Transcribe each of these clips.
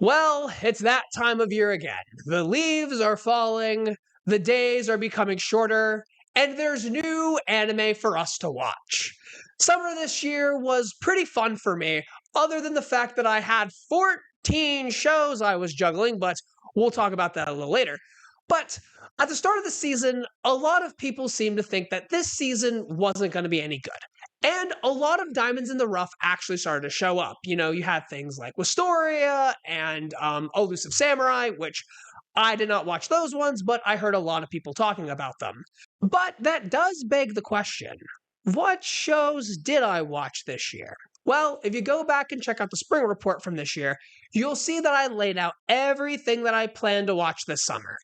Well, it's that time of year again. The leaves are falling, the days are becoming shorter, and there's new anime for us to watch. Summer this year was pretty fun for me, other than the fact that I had 14 shows I was juggling, but we'll talk about that a little later. But at the start of the season, a lot of people seemed to think that this season wasn't going to be any good. And a lot of diamonds in the rough actually started to show up. You had things like Wistoria and Elusive Samurai, which I did not watch those ones, but I heard a lot of people talking about them. But that does beg the question, what shows did I watch this year? Well, if you go back and check out the spring report from this year, you'll see that I laid out everything that I planned to watch this summer.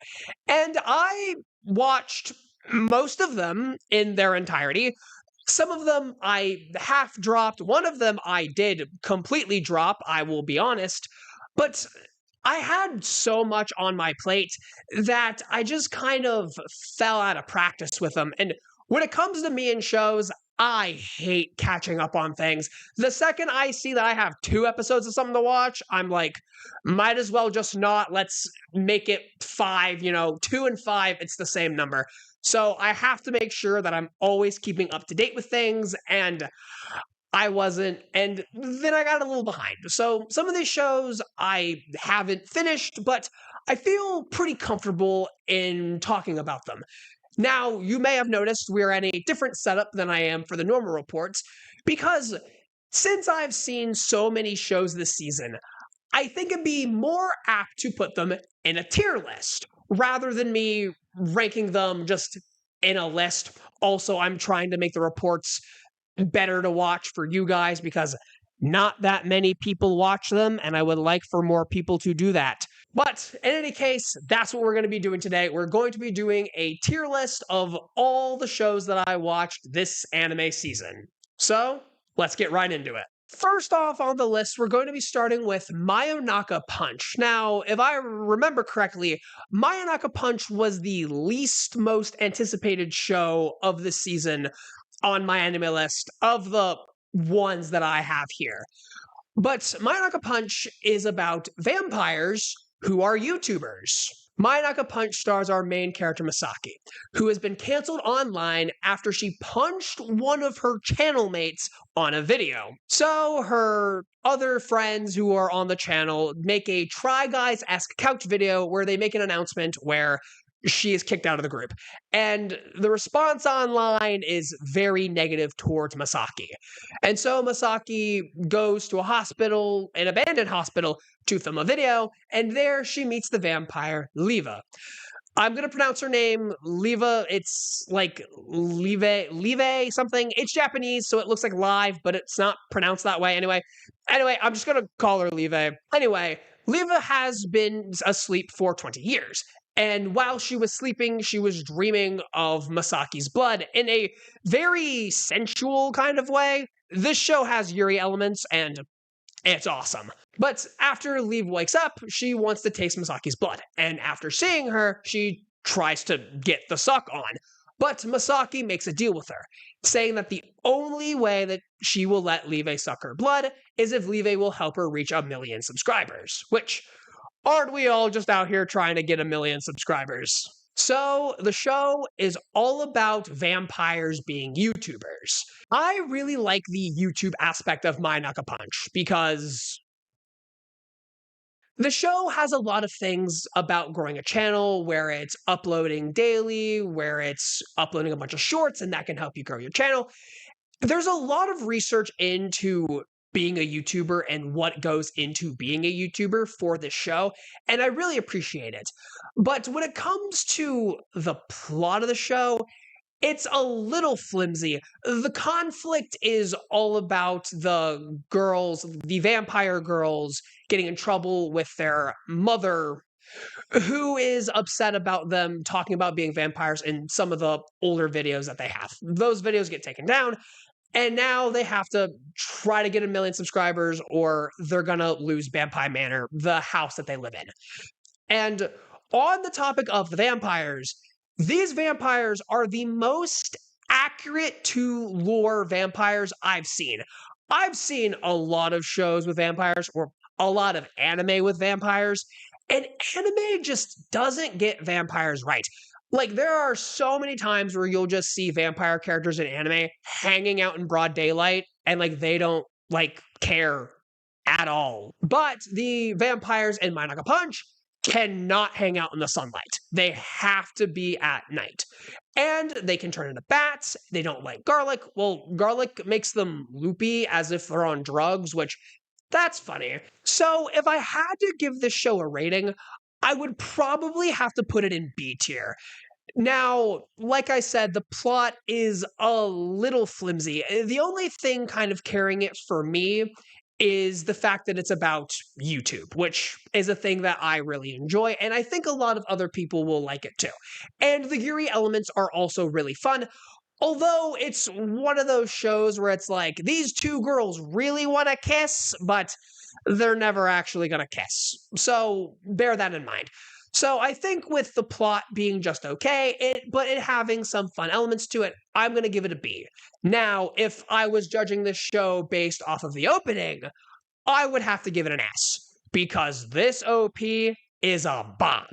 And I watched most of them in their entirety. Some of them I half dropped. One of them I did completely drop, I will be honest. But I had so much on my plate that I just kind of fell out of practice with them. And when it comes to me and shows, I hate catching up on things. The second I see that I have 2 episodes of something to watch, I'm like, might as well just not. Let's make it 5, 2 and 5, it's the same number. So I have to make sure that I'm always keeping up to date with things, and I wasn't, and then I got a little behind. So some of these shows I haven't finished, but I feel pretty comfortable in talking about them. Now, you may have noticed we're in a different setup than I am for the normal reports, because since I've seen so many shows this season, I think it'd be more apt to put them in a tier list rather than me ranking them just in a list. Also, I'm trying to make the reports better to watch for you guys because not that many people watch them, and I would like for more people to do that. But in any case, that's what we're going to be doing today. We're going to be doing a tier list of all the shows that I watched this anime season. So, let's get right into it. First off on the list, we're going to be starting with Mayonaka Punch. Now, if I remember correctly, Mayonaka Punch was the least most anticipated show of the season on my anime list of the ones that I have here. But Mayonaka Punch is about vampires who are YouTubers. Mayonaka Punch stars our main character Misaki, who has been canceled online after she punched one of her channel mates on a video. So her other friends who are on the channel make a Try Guys-esque couch video where they make an announcement where she is kicked out of the group. And the response online is very negative towards Masaki. And so Masaki goes to a hospital, an abandoned hospital, to film a video, and there she meets the vampire Leva. I'm going to pronounce her name, Leva. It's like Leve something. It's Japanese, so it looks like live, but it's not pronounced that way anyway. Anyway, I'm just going to call her Leve. Anyway, Leva has been asleep for 20 years. And while she was sleeping, she was dreaming of Masaki's blood in a very sensual kind of way. This show has Yuri elements, and it's awesome. But after Leave wakes up, she wants to taste Masaki's blood. And after seeing her, she tries to get the suck on. But Masaki makes a deal with her, saying that the only way that she will let Leve suck her blood is if Leve will help her reach 1 million subscribers, which aren't we all just out here trying to get 1 million subscribers? So the show is all about vampires being YouTubers. I really like the YouTube aspect of Mayonaka Punch because the show has a lot of things about growing a channel where it's uploading daily, where it's uploading a bunch of shorts, and that can help you grow your channel. There's a lot of research into being a YouTuber and what goes into being a YouTuber for this show, and I really appreciate it. But when it comes to the plot of the show, it's a little flimsy. The conflict is all about the girls, the vampire girls, getting in trouble with their mother, who is upset about them talking about being vampires in some of the older videos that they have. Those videos get taken down, and now they have to try to get 1 million subscribers or they're gonna lose Vampire Manor, the house that they live in. And on the topic of the vampires, these vampires are the most accurate to lore vampires I've seen. I've seen a lot of shows with vampires, or a lot of anime with vampires, and anime just doesn't get vampires right. Like, there are so many times where you'll just see vampire characters in anime hanging out in broad daylight and like they don't like care at all. But the vampires in Mind Like a Punch cannot hang out in the sunlight. They have to be at night. And they can turn into bats. They don't like garlic. Well, garlic makes them loopy as if they're on drugs, which that's funny. So if I had to give this show a rating, I would probably have to put it in B tier. Now, like I said, the plot is a little flimsy. The only thing kind of carrying it for me is the fact that it's about YouTube, which is a thing that I really enjoy, and I think a lot of other people will like it too. And the Yuri elements are also really fun, although it's one of those shows where it's like, these two girls really want to kiss, but they're never actually going to kiss. So bear that in mind. So I think with the plot being just okay, but it having some fun elements to it, I'm going to give it a B. Now, if I was judging this show based off of the opening, I would have to give it an S, because this OP is a bop.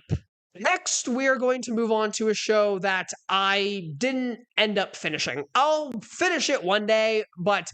Next, we are going to move on to a show that I didn't end up finishing. I'll finish it one day, but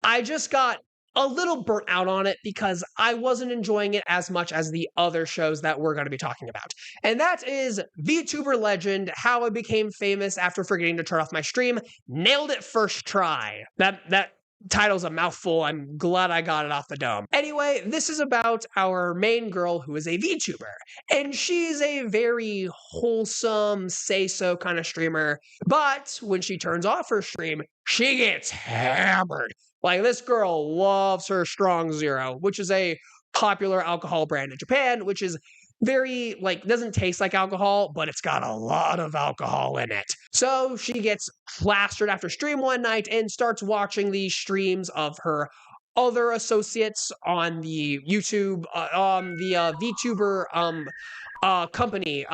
I just got a little burnt out on it because I wasn't enjoying it as much as the other shows that we're going to be talking about. And that is VTuber Legend, How I Became Famous After Forgetting to Turn Off My Stream. Nailed it first try. That title's a mouthful. I'm glad I got it off the dome. Anyway, this is about our main girl who is a VTuber. And she's a very wholesome, say-so kind of streamer. But when she turns off her stream, she gets hammered. Like, this girl loves her Strong Zero, which is a popular alcohol brand in Japan, which is very, like, doesn't taste like alcohol, but it's got a lot of alcohol in it. So she gets plastered after stream one night and starts watching the streams of her other associates on the YouTube, VTuber company.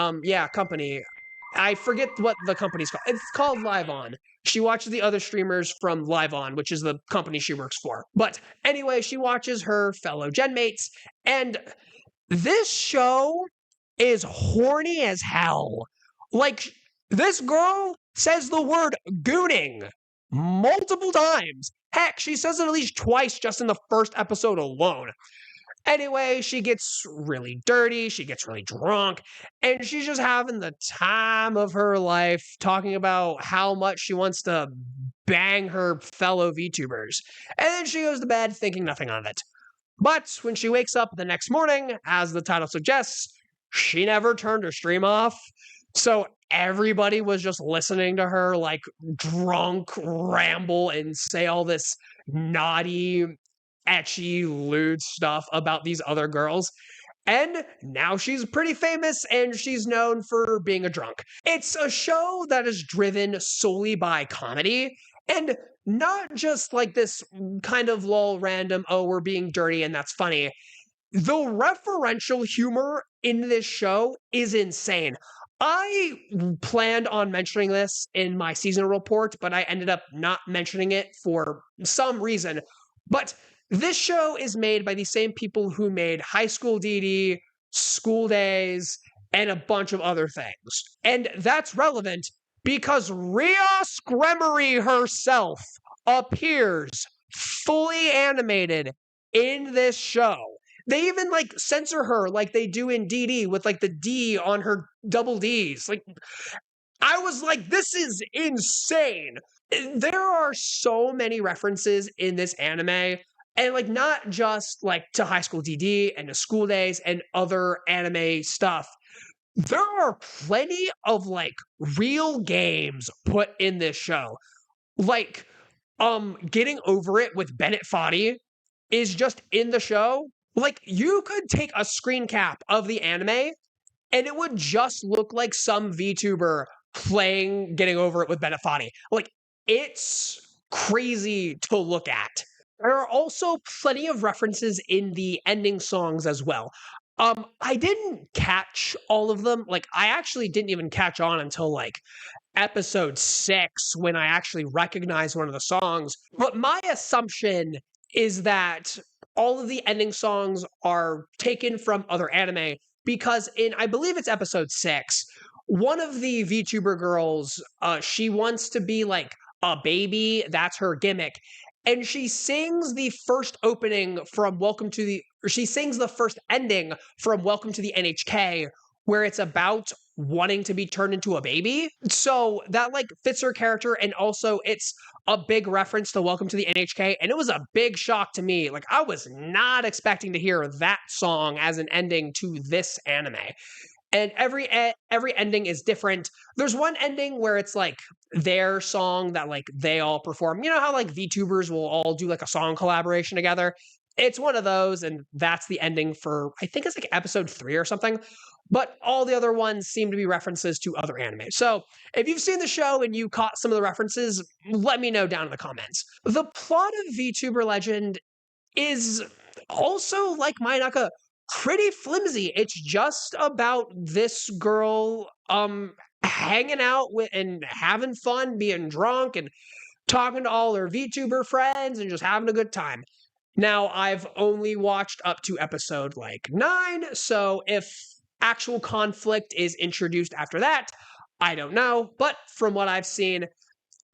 Company. I forget what the company's called. It's called Live On. She watches the other streamers from Live On, which is the company she works for. But anyway, she watches her fellow gen mates, and this show is horny as hell. Like, this girl says the word gooning multiple times. Heck, she says it at least twice just in the first episode alone. Anyway, she gets really dirty, she gets really drunk, and she's just having the time of her life talking about how much she wants to bang her fellow VTubers. And then she goes to bed thinking nothing of it. But when she wakes up the next morning, as the title suggests, she never turned her stream off. So everybody was just listening to her like drunk ramble and say all this naughty, etchy, lewd stuff about these other girls. And now she's pretty famous and she's known for being a drunk. It's a show that is driven solely by comedy and not just like this kind of lol random, oh, we're being dirty and that's funny. The referential humor in this show is insane. I planned on mentioning this in my seasonal report, but I ended up not mentioning it for some reason. But this show is made by the same people who made High School DD, School Days, and a bunch of other things. And that's relevant because Rhea Scremery herself appears fully animated in this show. They even like censor her like they do in DD with like the D on her double Ds. Like, I was like, this is insane. There are so many references in this anime. And like not just like to High School DD and to School Days and other anime stuff. There are plenty of like real games put in this show. Like Getting Over It with Bennett Foddy is just in the show. Like, you could take a screen cap of the anime and it would just look like some VTuber playing Getting Over It with Bennett Foddy. Like, it's crazy to look at. There are also plenty of references in the ending songs as well. I didn't catch all of them. Like, I actually didn't even catch on until like episode 6 when I actually recognized one of the songs. But my assumption is that all of the ending songs are taken from other anime because in, I believe it's episode 6, one of the VTuber girls, she wants to be like a baby. That's her gimmick. And she sings the first opening from Welcome to the, or she sings the first ending from Welcome to the NHK, where it's about wanting to be turned into a baby. So that like fits her character. And also it's a big reference to Welcome to the NHK. And it was a big shock to me. Like I was not expecting to hear that song as an ending to this anime. And every ending is different. There's one ending where it's like their song that like they all perform. You know how like VTubers will all do like a song collaboration together? It's one of those, and that's the ending for, I think it's like episode 3 or something. But all the other ones seem to be references to other anime. So if you've seen the show and you caught some of the references, let me know down in the comments. The plot of VTuber Legend is also, like Mayonaka, pretty flimsy. It's just about this girl hanging out with and having fun, being drunk and talking to all her VTuber friends and just having a good time. Now, I've only watched up to episode like 9, so if actual conflict is introduced after that, I don't know. But from what I've seen,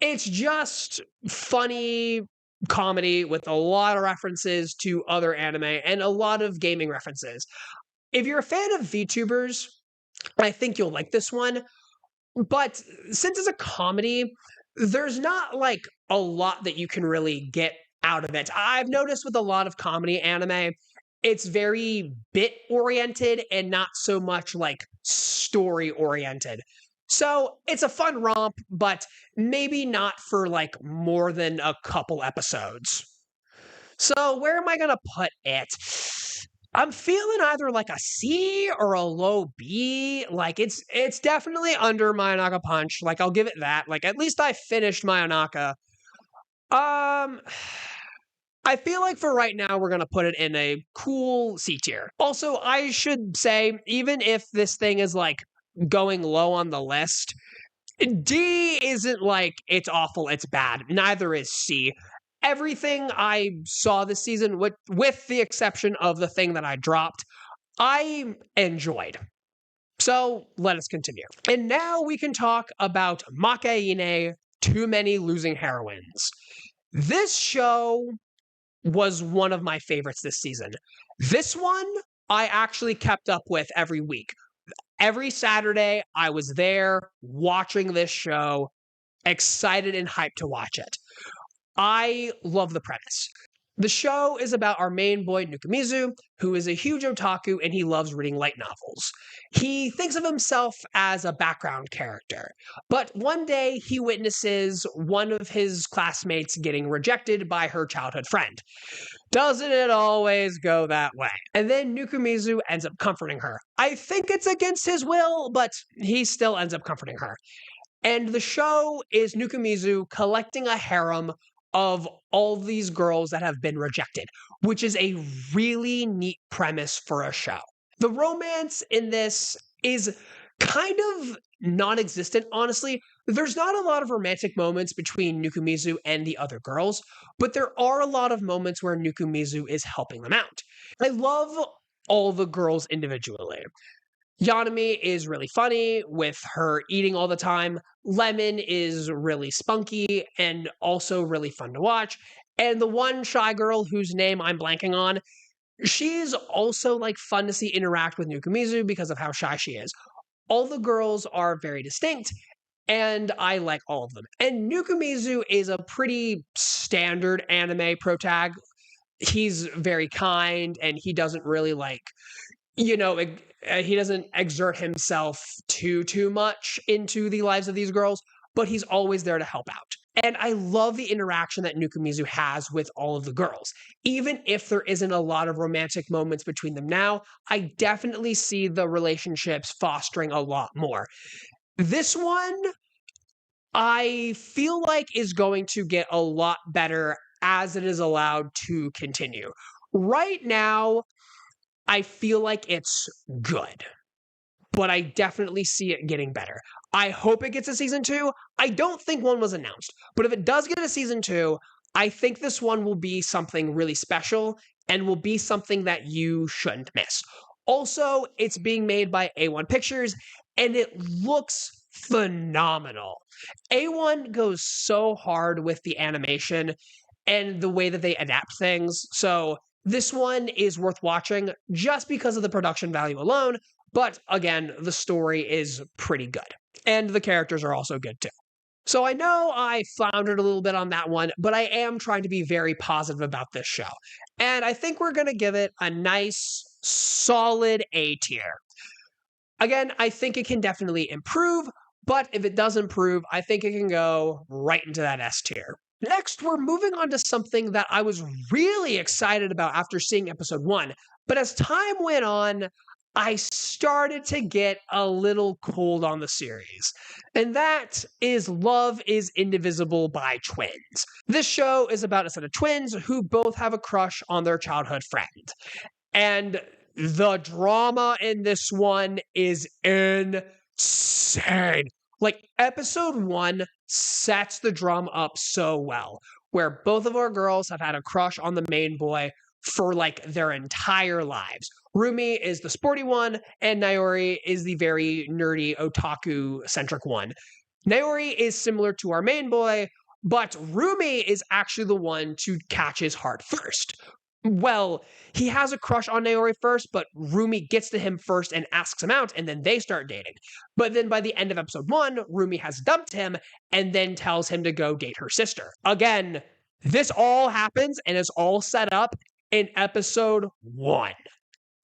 it's just funny comedy with a lot of references to other anime and a lot of gaming references. If you're a fan of VTubers, I think you'll like this one. But since it's a comedy, there's not like a lot that you can really get out of it. I've noticed with a lot of comedy anime, it's very bit oriented and not so much like story oriented. So it's a fun romp, but maybe not for like more than a couple episodes. So where am I gonna put it? I'm feeling either like a C or a low B. Like it's definitely under Mayonaka Punch. Like I'll give it that. Like at least I finished Mayonaka. Um I feel like for right now we're gonna put it in a cool C tier. Also, I should say, even if this thing is like going low on the list, D isn't like it's awful, it's bad. Neither is C. Everything I saw this season, with the exception of the thing that I dropped, I enjoyed. So let us continue. And now we can talk about Makaine, Too Many Losing Heroines. This show was one of my favorites this season. This one I actually kept up with every week. Every Saturday, I was there watching this show, excited and hyped to watch it. I love the premise. The show is about our main boy, Nukumizu, who is a huge otaku and he loves reading light novels. He thinks of himself as a background character, but one day he witnesses one of his classmates getting rejected by her childhood friend. Doesn't it always go that way? And then Nukumizu ends up comforting her. I think it's against his will, but he still ends up comforting her. And the show is Nukumizu collecting a harem of all these girls that have been rejected, which is a really neat premise for a show. The romance in this is kind of non-existent, honestly. There's not a lot of romantic moments between Nukumizu and the other girls, but there are a lot of moments where Nukumizu is helping them out. I love all the girls individually. Yanami is really funny with her eating all the time. Lemon is really spunky and also really fun to watch. And the one shy girl whose name I'm blanking on, she's also like fun to see interact with Nukumizu because of how shy she is. All the girls are very distinct, and I like all of them. And Nukumizu is a pretty standard anime protag. He's very kind, and he doesn't really like, he doesn't exert himself too much into the lives of these girls, but he's always there to help out. And I love the interaction that Nukumizu has with all of the girls. Even if there isn't a lot of romantic moments between them now, I definitely see the relationships fostering a lot more. This one, I feel like is going to get a lot better as it is allowed to continue. Right now, I feel like it's good, but I definitely see it getting better. I hope it gets a season 2. I don't think one was announced, but if it does get a season 2, I think this one will be something really special and will be something that you shouldn't miss. Also, it's being made by A1 Pictures, and it looks phenomenal. A1 goes so hard with the animation and the way that they adapt things. So this one is worth watching just because of the production value alone. But again, the story is pretty good. And the characters are also good too. So I know I floundered a little bit on that one, but I am trying to be very positive about this show. And I think we're going to give it a nice, solid A tier. Again, I think it can definitely improve, but if it does improve, I think it can go right into that S tier. Next, we're moving on to something that I was really excited about after seeing episode 1, but as time went on, I started to get a little cold on the series. And that is Love is Indivisible by Twins. This show is about a set of twins who both have a crush on their childhood friend. And the drama in this one is insane. Like, episode 1 sets the drama up so well, where both of our girls have had a crush on the main boy for like their entire lives. Rumi is the sporty one, and Naori is the very nerdy, otaku-centric one. Naori is similar to our main boy, but Rumi is actually the one to catch his heart first. Well, he has a crush on Naori first, but Rumi gets to him first and asks him out, and then they start dating. But then by the end of episode 1, Rumi has dumped him and then tells him to go date her sister. Again, this all happens and is all set up in episode 1.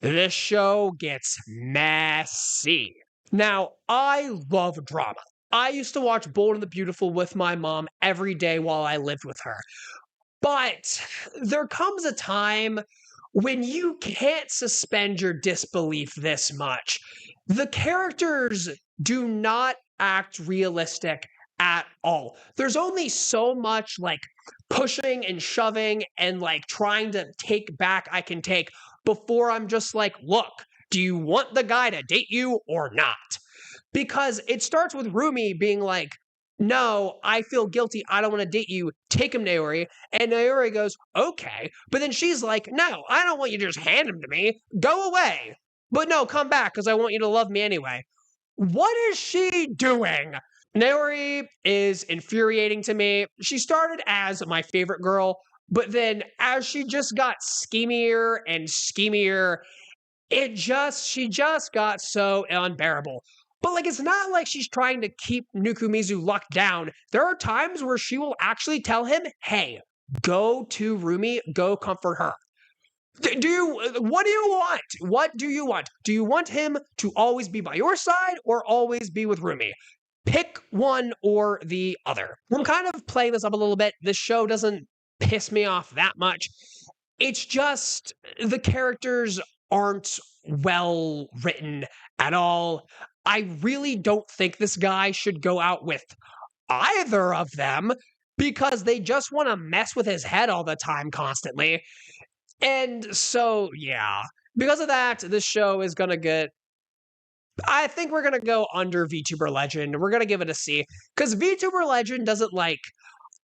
This show gets messy. Now, I love drama. I used to watch Bold and the Beautiful with my mom every day while I lived with her. But there comes a time when you can't suspend your disbelief this much. The characters do not act realistic at all. There's only so much like pushing and shoving and like trying to take back I can take before I'm just like, look, do you want the guy to date you or not? Because it starts with Rumi being like, no, I feel guilty. I don't want to date you. Take him, Naori. And Naori goes, okay. But then she's like, no, I don't want you to just hand him to me. Go away. But no, come back because I want you to love me anyway. What is she doing? Naori is infuriating to me. She started as my favorite girl, but then as she just got schemier and schemier, she just got so unbearable. But like, it's not like she's trying to keep Nukumizu locked down. There are times where she will actually tell him, hey, go to Rumi, go comfort her. What do you want? What do you want? Do you want him to always be by your side or always be with Rumi? Pick one or the other. I'm kind of playing this up a little bit. This show doesn't piss me off that much. It's just the characters aren't well written at all. I really don't think this guy should go out with either of them because they just want to mess with his head all the time constantly. And so, yeah, because of that, this show is going to get, I think we're going to go under VTuber Legend. We're going to give it a C because VTuber Legend doesn't like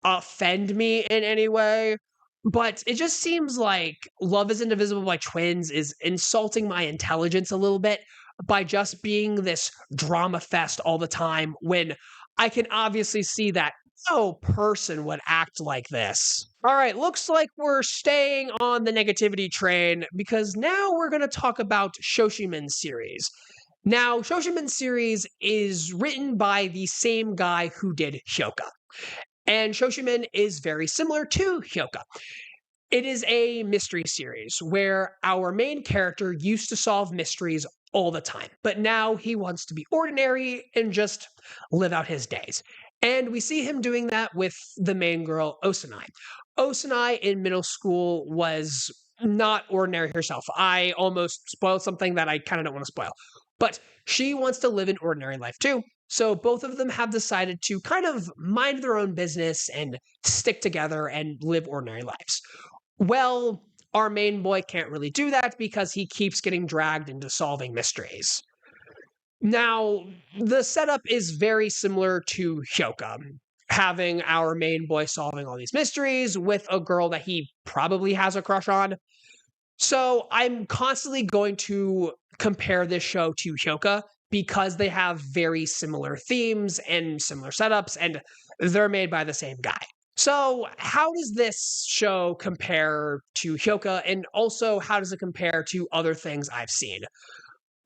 offend me in any way. But it just seems like Love is Indivisible by Twins is insulting my intelligence a little bit by just being this drama fest all the time when I can obviously see that no person would act like this. All right, looks like we're staying on the negativity train because now we're going to talk about Shoshimen's series. Now, Shoshimen's series is written by the same guy who did Hyoka. And Shoshimen is very similar to Hyoka. It is a mystery series where our main character used to solve mysteries all the time, but now he wants to be ordinary and just live out his days. And we see him doing that with the main girl, Osanai. Osanai in middle school was not ordinary herself. I almost spoiled something that I kind of don't want to spoil. But she wants to live an ordinary life too. So both of them have decided to kind of mind their own business and stick together and live ordinary lives. Well, our main boy can't really do that because he keeps getting dragged into solving mysteries. Now, the setup is very similar to Hyoka, having our main boy solving all these mysteries with a girl that he probably has a crush on. So I'm constantly going to compare this show to Hyoka because they have very similar themes and similar setups, and they're made by the same guy. So, how does this show compare to Hyoka, and also how does it compare to other things I've seen?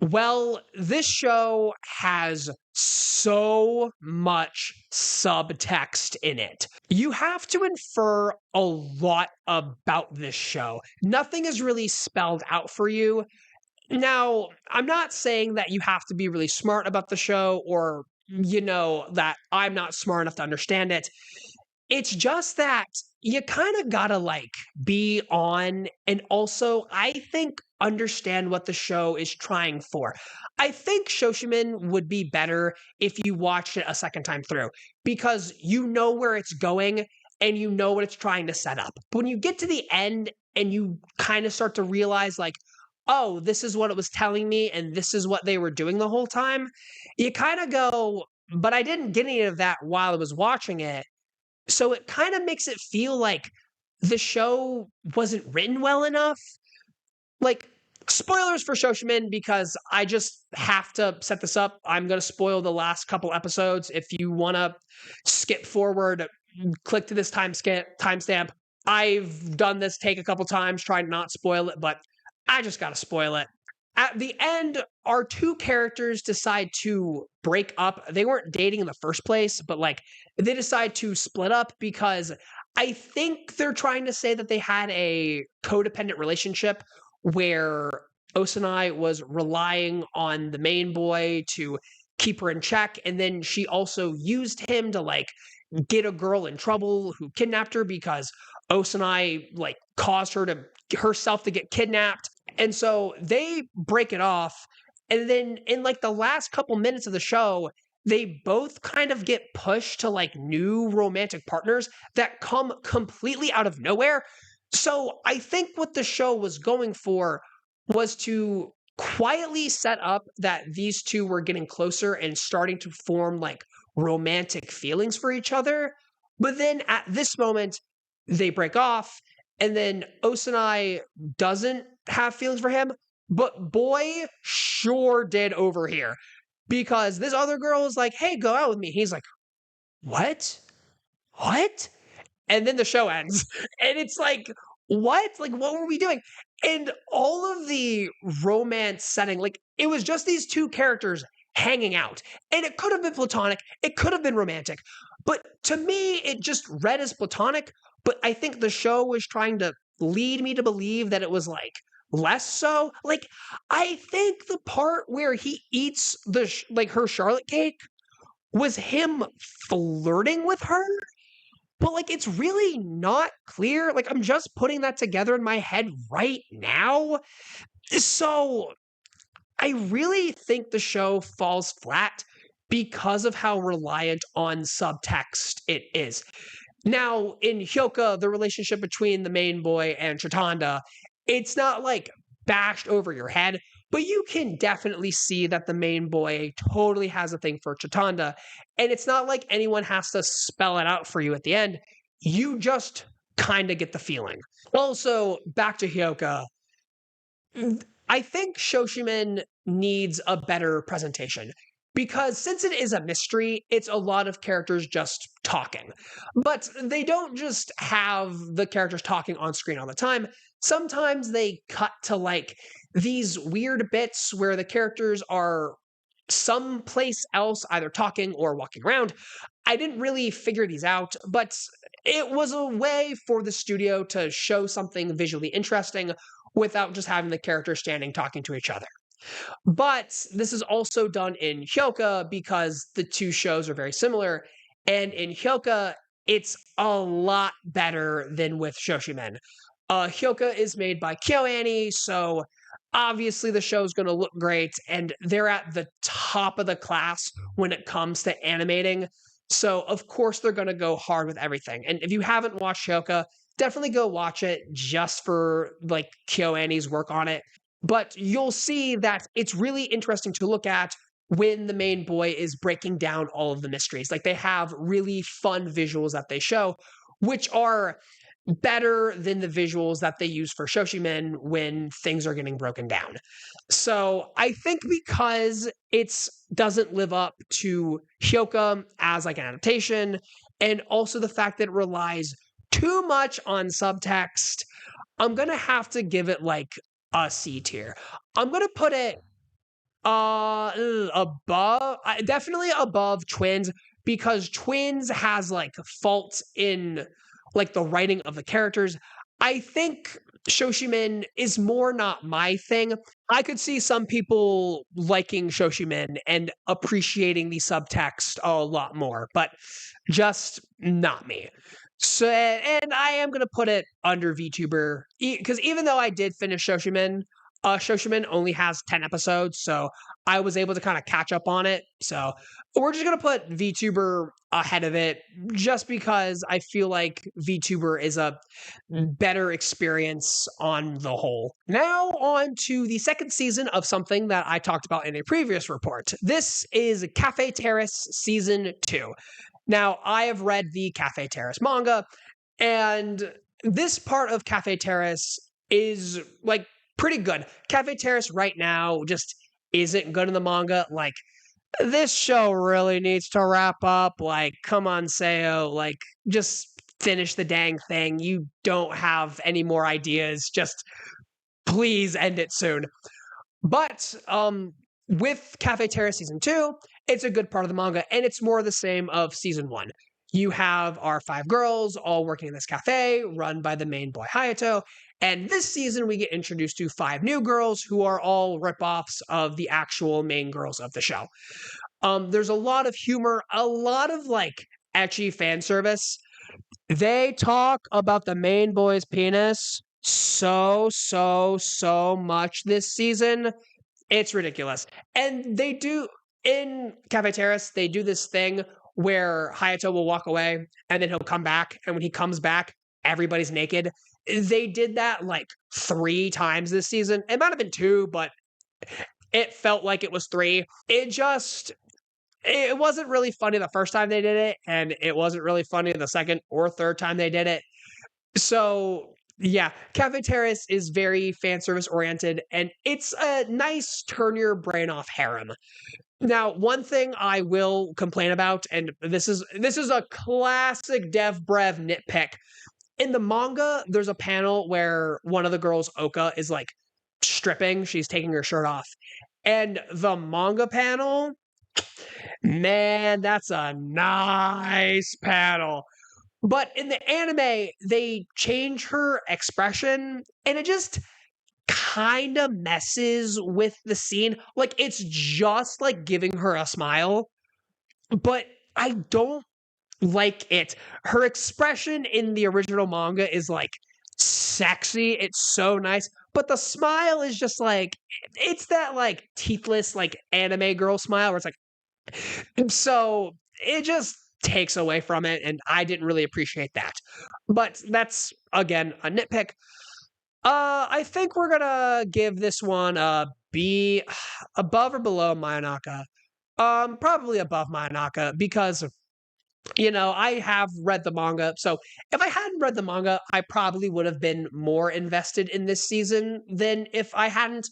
Well, this show has so much subtext in it. You have to infer a lot about this show. Nothing is really spelled out for you. Now, I'm not saying that you have to be really smart about the show or, that I'm not smart enough to understand it. It's just that you kind of gotta be on and also, I think, understand what the show is trying for. I think Shoshimin would be better if you watched it a second time through because you know where it's going and you know what it's trying to set up. But when you get to the end and you kind of start to realize, oh, this is what it was telling me and this is what they were doing the whole time, you kind of go, but I didn't get any of that while I was watching it, so it kind of makes it feel like the show wasn't written well enough. Like, spoilers for Shoshimin because I just have to set this up. I'm going to spoil the last couple episodes. If you want to skip forward, click to this timestamp. I've done this take a couple times trying to not spoil it, but I just got to spoil it. At the end, our two characters decide to break up. They weren't dating in the first place, but they decide to split up because I think they're trying to say that they had a codependent relationship where Osanai was relying on the main boy to keep her in check, and then she also used him to get a girl in trouble who kidnapped her because Osanai caused her to herself to get kidnapped. And so they break it off. And then in the last couple minutes of the show, they both kind of get pushed to new romantic partners that come completely out of nowhere. So I think what the show was going for was to quietly set up that these two were getting closer and starting to form romantic feelings for each other. But then at this moment, they break off, and then Osanai doesn't have feelings for him, but boy sure did over here. Because this other girl is like, hey, go out with me. He's like, what? What? And then the show ends. And it's like, what? What were we doing? And all of the romance setting, it was just these two characters hanging out. And it could have been platonic, it could have been romantic. But to me, it just read as platonic. But I think the show was trying to lead me to believe that it was less so. I think the part where he eats her Charlotte cake was him flirting with her, but it's really not clear. I'm just putting that together in my head right now. So I really think the show falls flat because of how reliant on subtext it is. Now, in Hyoka, the relationship between the main boy and Chitanda, it's not bashed over your head, but you can definitely see that the main boy totally has a thing for Chitanda. And it's not like anyone has to spell it out for you at the end. You just kind of get the feeling. Also, back to Hyoka, I think Shoshimin needs a better presentation because since it is a mystery, it's a lot of characters just talking. But they don't just have the characters talking on screen all the time. Sometimes they cut to these weird bits where the characters are someplace else, either talking or walking around. I didn't really figure these out, but it was a way for the studio to show something visually interesting without just having the characters standing talking to each other. But this is also done in Hyoka because the two shows are very similar. And in Hyoka, it's a lot better than with Shoshimen. Hyoka is made by KyoAni, so obviously the show's going to look great, and they're at the top of the class when it comes to animating. So of course they're going to go hard with everything. And if you haven't watched Hyoka, definitely go watch it just for KyoAni's work on it. But you'll see that it's really interesting to look at when the main boy is breaking down all of the mysteries. They have really fun visuals that they show, which are better than the visuals that they use for Shoshimen when things are getting broken down. So I think because it's doesn't live up to Hyoka as like an adaptation, and also the fact that it relies too much on subtext, I'm gonna have to give it like a C tier. I'm gonna put it above, definitely above Twins, because Twins has like faults in like the writing of the characters. I think Shoshimen is more not my thing. I could see some people liking Shoshimen and appreciating the subtext a lot more, but just not me. So, and I am gonna put it under VTuber because even though I did finish Shoshimen, Shoshimen only has 10 episodes, so I was able to kind of catch up on it. So we're just gonna put VTuber ahead of it, just because I feel like VTuber is a better experience on the whole. Now on to the second season of something that I talked about in a previous report. This is Cafe Terrace Season 2. Now, I have read the Cafe Terrace manga, and this part of Cafe Terrace is like pretty good. Cafe Terrace right now just isn't good in the manga. Like, this show really needs to wrap up. Like, come on, Seo. Like, just finish the dang thing. You don't have any more ideas. Just please end it soon. But with Cafe Terrace Season 2, it's a good part of the manga, and it's more the same of Season 1. You have our 5 girls all working in this cafe, run by the main boy Hayato, and this season we get introduced to 5 new girls who are all ripoffs of the actual main girls of the show. There's a lot of humor, a lot of like ecchi fan service. They talk about the main boy's penis so much this season. It's ridiculous. And they do, in Cafe Terrace, they do this thing where Hayato will walk away and then he'll come back. And when he comes back, everybody's naked. They did that like 3 times this season. It might have been 2, but it felt like it was 3. It wasn't really funny the first time they did it, and it wasn't really funny the second or third time they did it. So yeah, Cafe Terrace is very fan service oriented, and it's a nice turn your brain off harem. Now, one thing I will complain about, and this is a classic devbrevyt nitpick. In the manga, there's a panel where one of the girls, Oka, is like stripping, she's taking her shirt off. And the manga panel, man, that's a nice panel. But in the anime, they change her expression and it just kind of messes with the scene. Like, it's just like giving her a smile, but I don't like it. Her expression in the original manga is like sexy. It's so nice. But the smile is just like, it's that like teethless, like anime girl smile where it's like, so it just takes away from it, and I didn't really appreciate that. But that's again a nitpick. I think we're gonna give this one a B, above or below Mayanaka. Probably above Mayanaka because I have read the manga. So if I hadn't read the manga, I probably would have been more invested in this season than if I hadn't.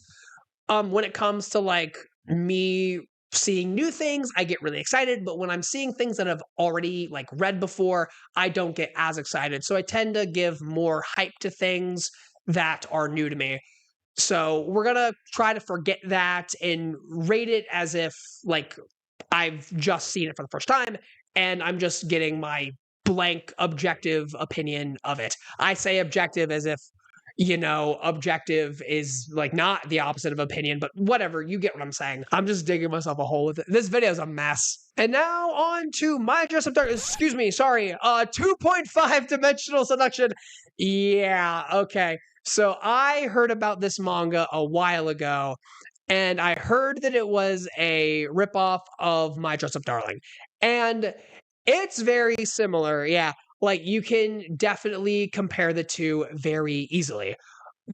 When it comes to like me seeing new things, I get really excited, but when I'm seeing things that I've already like read before, I don't get as excited. So I tend to give more hype to things that are new to me. So we're going to try to forget that and rate it as if like I've just seen it for the first time and I'm just getting my blank objective opinion of it. I say objective as if objective is like not the opposite of opinion, but whatever, you get what I'm saying. I'm just digging myself a hole with it. This video is a mess. And now on to my dress up dark, 2.5 dimensional seduction. Yeah, okay. So I heard about this manga a while ago, and I heard that it was a ripoff of My Dress Up Darling. And it's very similar, yeah. Like, you can definitely compare the two very easily.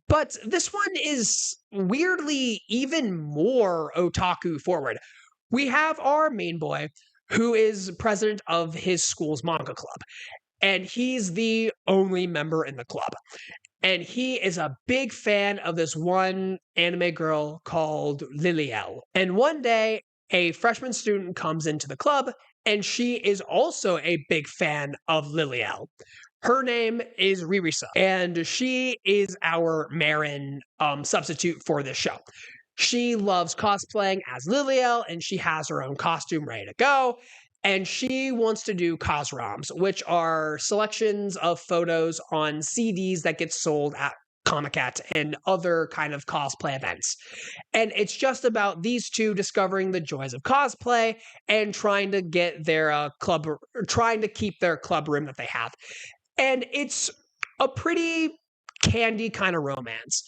But this one is weirdly even more otaku forward. We have our main boy, who is president of his school's manga club. and he's the only member in the club. And he is a big fan of this one anime girl called Liliel. And one day, a freshman student comes into the club, and she is also a big fan of Liliel. Her name is Ririsa, and she is our Marin substitute for this show. She loves cosplaying as Liliel, and she has her own costume ready to go. And she wants to do cosroms, which are selections of photos on CDs that get sold at Comic-Con and other kind of cosplay events. And it's just about these two discovering the joys of cosplay and trying to get their trying to keep their club room that they have. And it's a pretty candy kind of romance.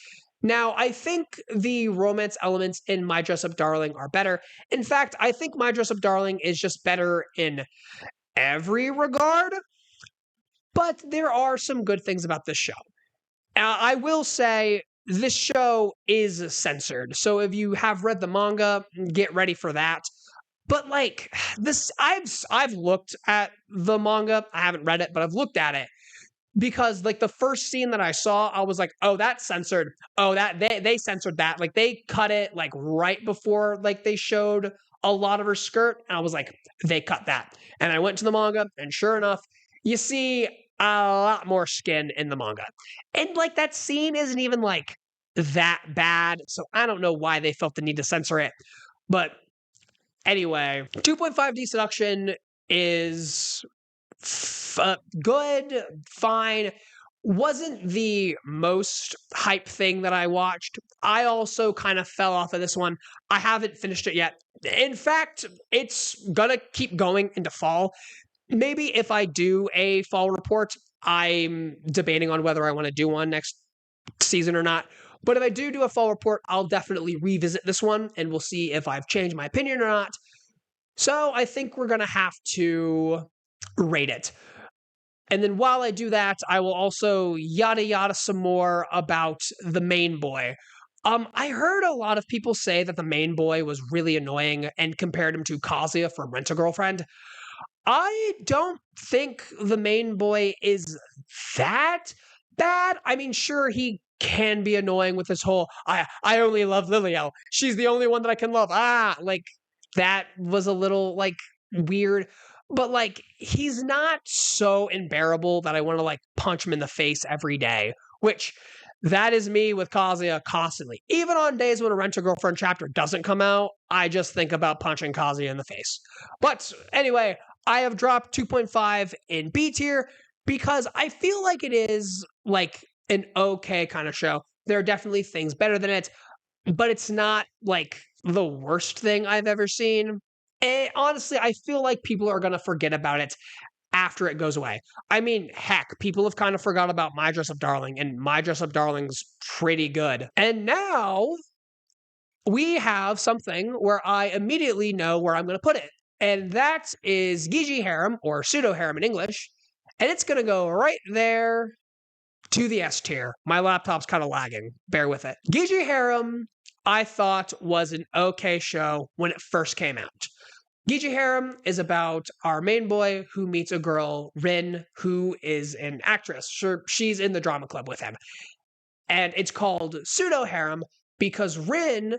Now, I think the romance elements in My Dress Up Darling are better. In fact, I think My Dress Up Darling is just better in every regard, but there are some good things about this show. I will say this show is censored. So if you have read the manga, get ready for that. But like this I've looked at the manga. I haven't read it, but I've looked at it. Because like the first scene that I saw, I was like, oh, that's censored. Oh, that they censored that. Like they cut it like right before like they showed a lot of her skirt. And I was like, they cut that. And I went to the manga, and sure enough, you see a lot more skin in the manga. And like that scene isn't even like that bad. So I don't know why they felt the need to censor it. But anyway, 2.5D seduction is good, fine. Wasn't the most hype thing that I watched. I also kind of fell off of this one. I haven't finished it yet. In fact, it's gonna keep going into fall. Maybe if I do a fall report, I'm debating on whether I want to do one next season or not. But if I do a fall report, I'll definitely revisit this one, and we'll see if I've changed my opinion or not. So I think we're gonna have to rate it. And then while I do that, I will also yada yada some more about the main boy. I heard a lot of people say that the main boy was really annoying and compared him to Kazuya from Rent-A-Girlfriend. I don't think the main boy is that bad. I mean, sure, he can be annoying with this whole I only love Liliel. She's the only one that I can love. Like that was a little like weird. But like he's not so unbearable that I want to like punch him in the face every day, which that is me with Kazuya constantly. Even on days when a Rent-A-Girlfriend chapter doesn't come out, I just think about punching Kazuya in the face. But anyway, I have dropped 2.5 in B tier because I feel like it is like an okay kind of show. There are definitely things better than it, but it's not like the worst thing I've ever seen. And honestly, I feel like people are going to forget about it after it goes away. I mean, heck, people have kind of forgot about My Dress Up Darling, and My Dress Up Darling's pretty good. And now we have something where I immediately know where I'm going to put it. And that is Gigi Harem, or Pseudo Harem in English. And it's going to go right there to the S tier. My laptop's kind of lagging. Bear with it. Gigi Harem, I thought, was an okay show when it first came out. Gigi Harem is about our main boy who meets a girl, Rin, who is an actress. She's in the drama club with him. And it's called Pseudo Harem because Rin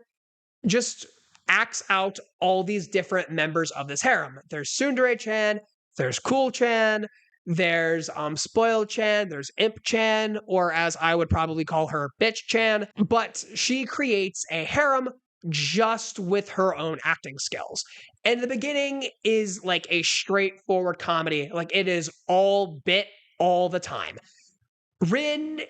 just acts out all these different members of this harem. There's Tsundere-chan, there's Cool-chan, there's Spoil-chan, there's Imp-chan, or as I would probably call her, Bitch-chan. But she creates a harem just with her own acting skills. And the beginning is like a straightforward comedy. Like it is all bit all the time. Rin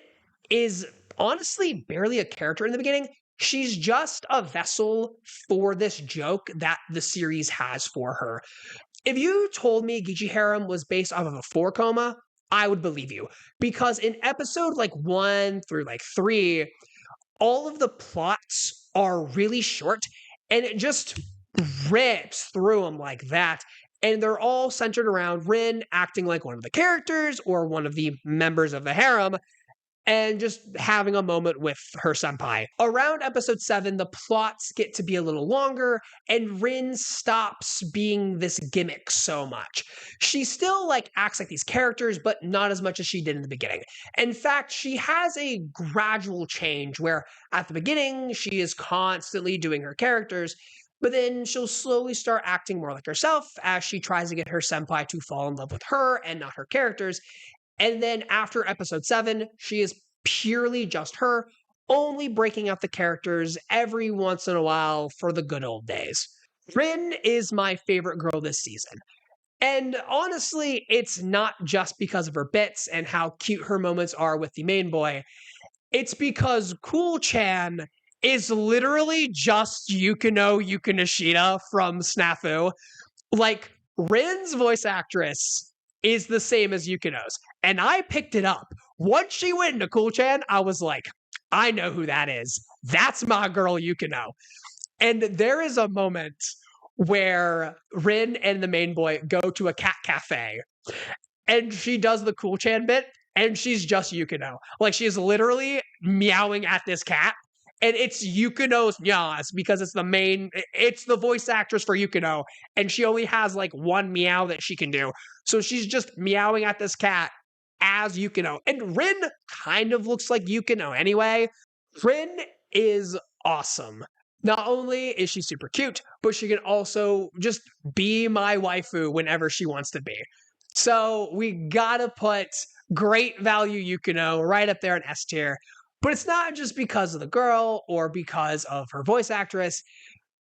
is honestly barely a character in the beginning. She's just a vessel for this joke that the series has for her. If you told me Gigi Harem was based off of a 4-coma, I would believe you. Because in episode like 1 through like 3, all of the plots are really short and it just rips through them like that. And they're all centered around Rin acting like one of the characters or one of the members of the harem. and just having a moment with her senpai. Around episode 7, the plots get to be a little longer, and Rin stops being this gimmick so much. She still acts like these characters, but not as much as she did in the beginning. In fact, she has a gradual change where at the beginning she is constantly doing her characters, but then she'll slowly start acting more like herself as she tries to get her senpai to fall in love with her and not her characters. And then after episode 7, she is purely just her, only breaking out the characters every once in a while for the good old days. Rin is my favorite girl this season. And honestly, it's not just because of her bits and how cute her moments are with the main boy. It's because Cool-chan is literally just Yukino Yukinishita from Snafu. Like, Rin's voice actress is the same as Yukino's, and I picked it up. Once she went into Cool-chan, I was like, I know who that is. That's my girl Yukino. And there is a moment where Rin and the main boy go to a cat cafe, and she does the Cool-chan bit, and she's just Yukino. Like, she's literally meowing at this cat, and it's Yukino's meows because it's the voice actress for Yukino, and she only has one meow that she can do. So she's just meowing at this cat as Yukino. And Rin kind of looks like Yukino anyway. Rin is awesome. Not only is she super cute, but she can also just be my waifu whenever she wants to be. So we gotta put great value Yukino right up there in S tier. But it's not just because of the girl or because of her voice actress.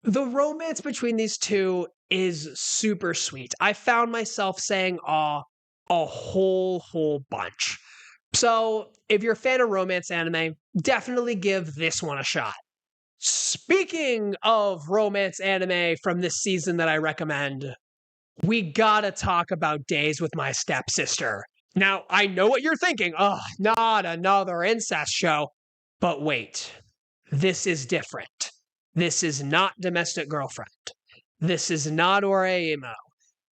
The romance between these two is super sweet. I found myself saying aw a whole bunch. So if you're a fan of romance anime, definitely give this one a shot. Speaking of romance anime from this season that I recommend, we gotta talk about Days with My Stepsister. Now, I know what you're thinking. Oh, not another incest show. But wait, this is different. This is not Domestic Girlfriend. This is not Oreimo.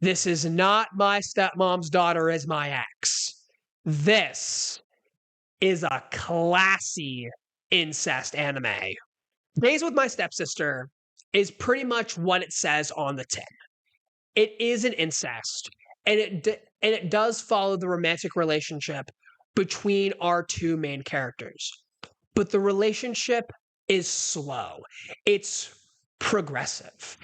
This is not My Stepmom's Daughter is My Ex. This is a classy incest anime. Days with My Stepsister is pretty much what it says on the tin. It is an incest, and it does follow the romantic relationship between our two main characters. But the relationship is slow. It's progressive.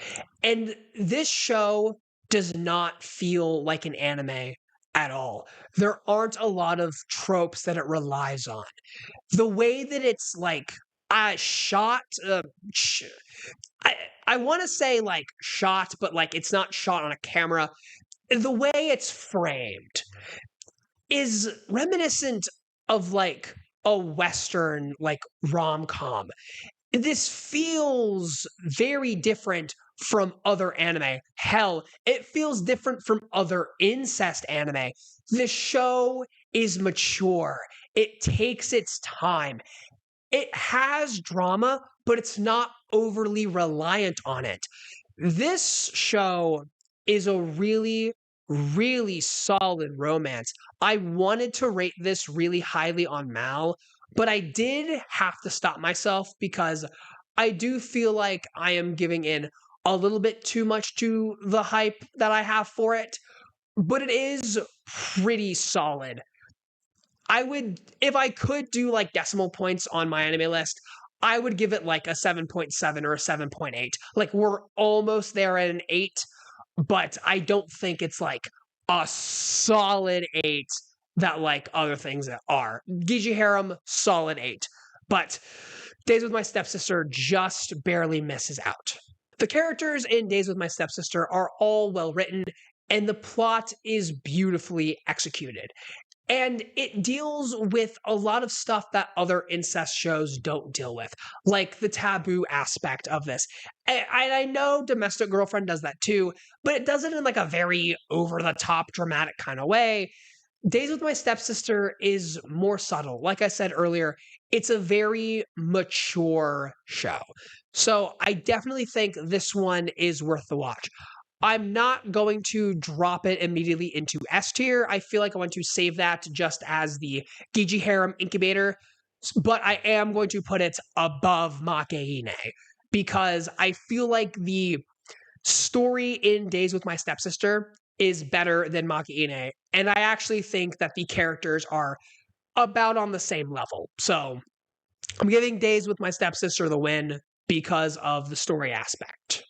And this show does not feel like an anime at all. There aren't a lot of tropes that it relies on. The way that it's shot, I want to say shot, but it's not shot on a camera. The way it's framed is reminiscent of a Western rom-com. This feels very different from other anime. Hell, it feels different from other incest anime. The show is mature. It takes its time. It has drama, but it's not overly reliant on it. This show is a really, really solid romance. I wanted to rate this really highly on Mal, but I did have to stop myself because I do feel like I am giving in a little bit too much to the hype that I have for it, but it is pretty solid. I would, if I could do decimal points on my anime list, I would give it a 7.7 or a 7.8. We're almost there at an 8, but I don't think it's a solid 8 that other things that are. Gigi Harem, solid 8. But Days with My Stepsister just barely misses out. The characters in Days with My Stepsister are all well written, and the plot is beautifully executed. And it deals with a lot of stuff that other incest shows don't deal with, like the taboo aspect of this. And I know Domestic Girlfriend does that too, but it does it in a very over-the-top dramatic kind of way. Days with My Stepsister is more subtle. Like I said earlier, it's a very mature show. So I definitely think this one is worth the watch. I'm not going to drop it immediately into S tier. I feel like I want to save that just as the Gigi Harem incubator, but I am going to put it above Makeine because I feel like the story in Days with My Stepsister is better than Makeine, and I actually think that the characters are about on the same level. So I'm giving Days with My Stepsister the win because of the story aspect.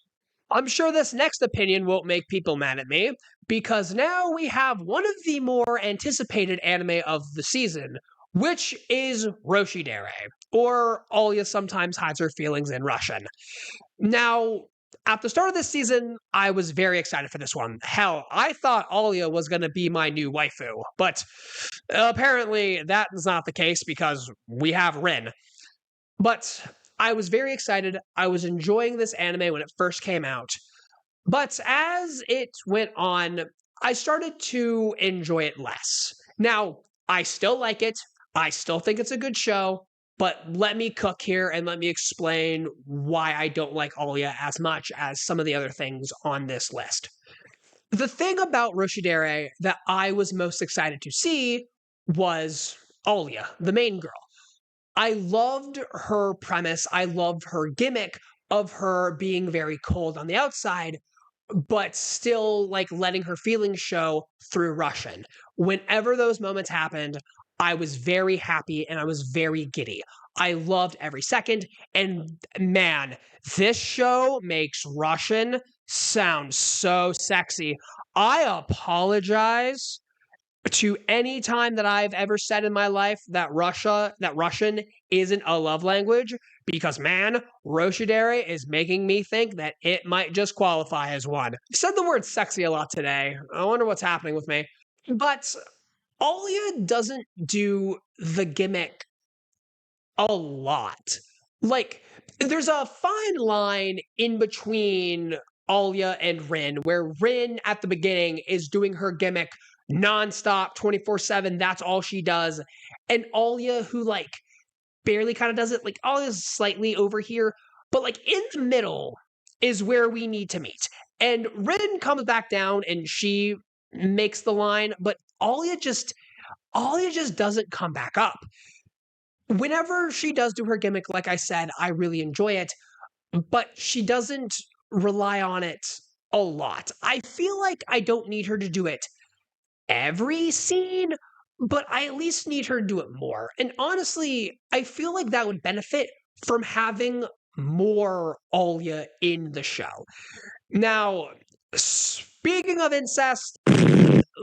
I'm sure this next opinion won't make people mad at me, because now we have one of the more anticipated anime of the season, which is Roshidere, or Alya sometimes hides her feelings in Russian. Now, at the start of this season, I was very excited for this one. Hell, I thought Alya was going to be my new waifu, but apparently that is not the case because we have Rin. But I was very excited. I was enjoying this anime when it first came out. But as it went on, I started to enjoy it less. Now, I still like it. I still think it's a good show. But let me cook here and let me explain why I don't like Alya as much as some of the other things on this list. The thing about Roshidere that I was most excited to see was Alya, the main girl. I loved her premise. I loved her gimmick of her being very cold on the outside, but still like letting her feelings show through Russian. Whenever those moments happened, I was very happy and I was very giddy. I loved every second. And man, this show makes Russian sound so sexy. I apologize to any time that I've ever said in my life that Russian isn't a love language, because man, Roshidere is making me think that it might just qualify as one. I said the word sexy a lot today. I wonder what's happening with me. But Alya doesn't do the gimmick a lot. Like, there's a fine line in between Alya and Rin, where Rin at the beginning is doing her gimmick nonstop, 24/7. That's all she does. And Alya, who like barely kind of does it, like Alya's slightly over here, but like in the middle is where we need to meet. And Rin comes back down and she makes the line, but Alya just doesn't come back up. Whenever she does do her gimmick, like I said, I really enjoy it, but she doesn't rely on it a lot. I feel like I don't need her to do it every scene, but I at least need her to do it more. And honestly, I feel like that would benefit from having more Alya in the show. Now, speaking of incest,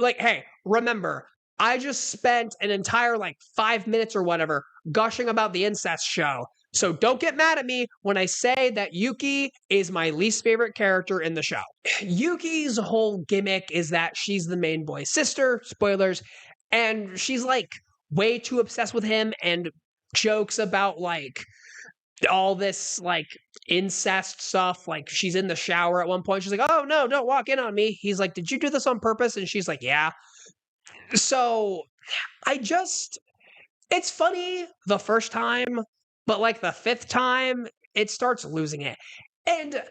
like, hey, remember, I just spent an entire like 5 minutes or whatever gushing about the incest show. So don't get mad at me when I say that Yuki is my least favorite character in the show. Yuki's whole gimmick is that she's the main boy's sister, spoilers, and she's like way too obsessed with him and jokes about like all this like incest stuff. Like she's in the shower at one point. She's like, "Oh no, don't walk in on me." He's like, "Did you do this on purpose?" And she's like, "Yeah." So it's funny the first time, but like the fifth time, it starts losing it. And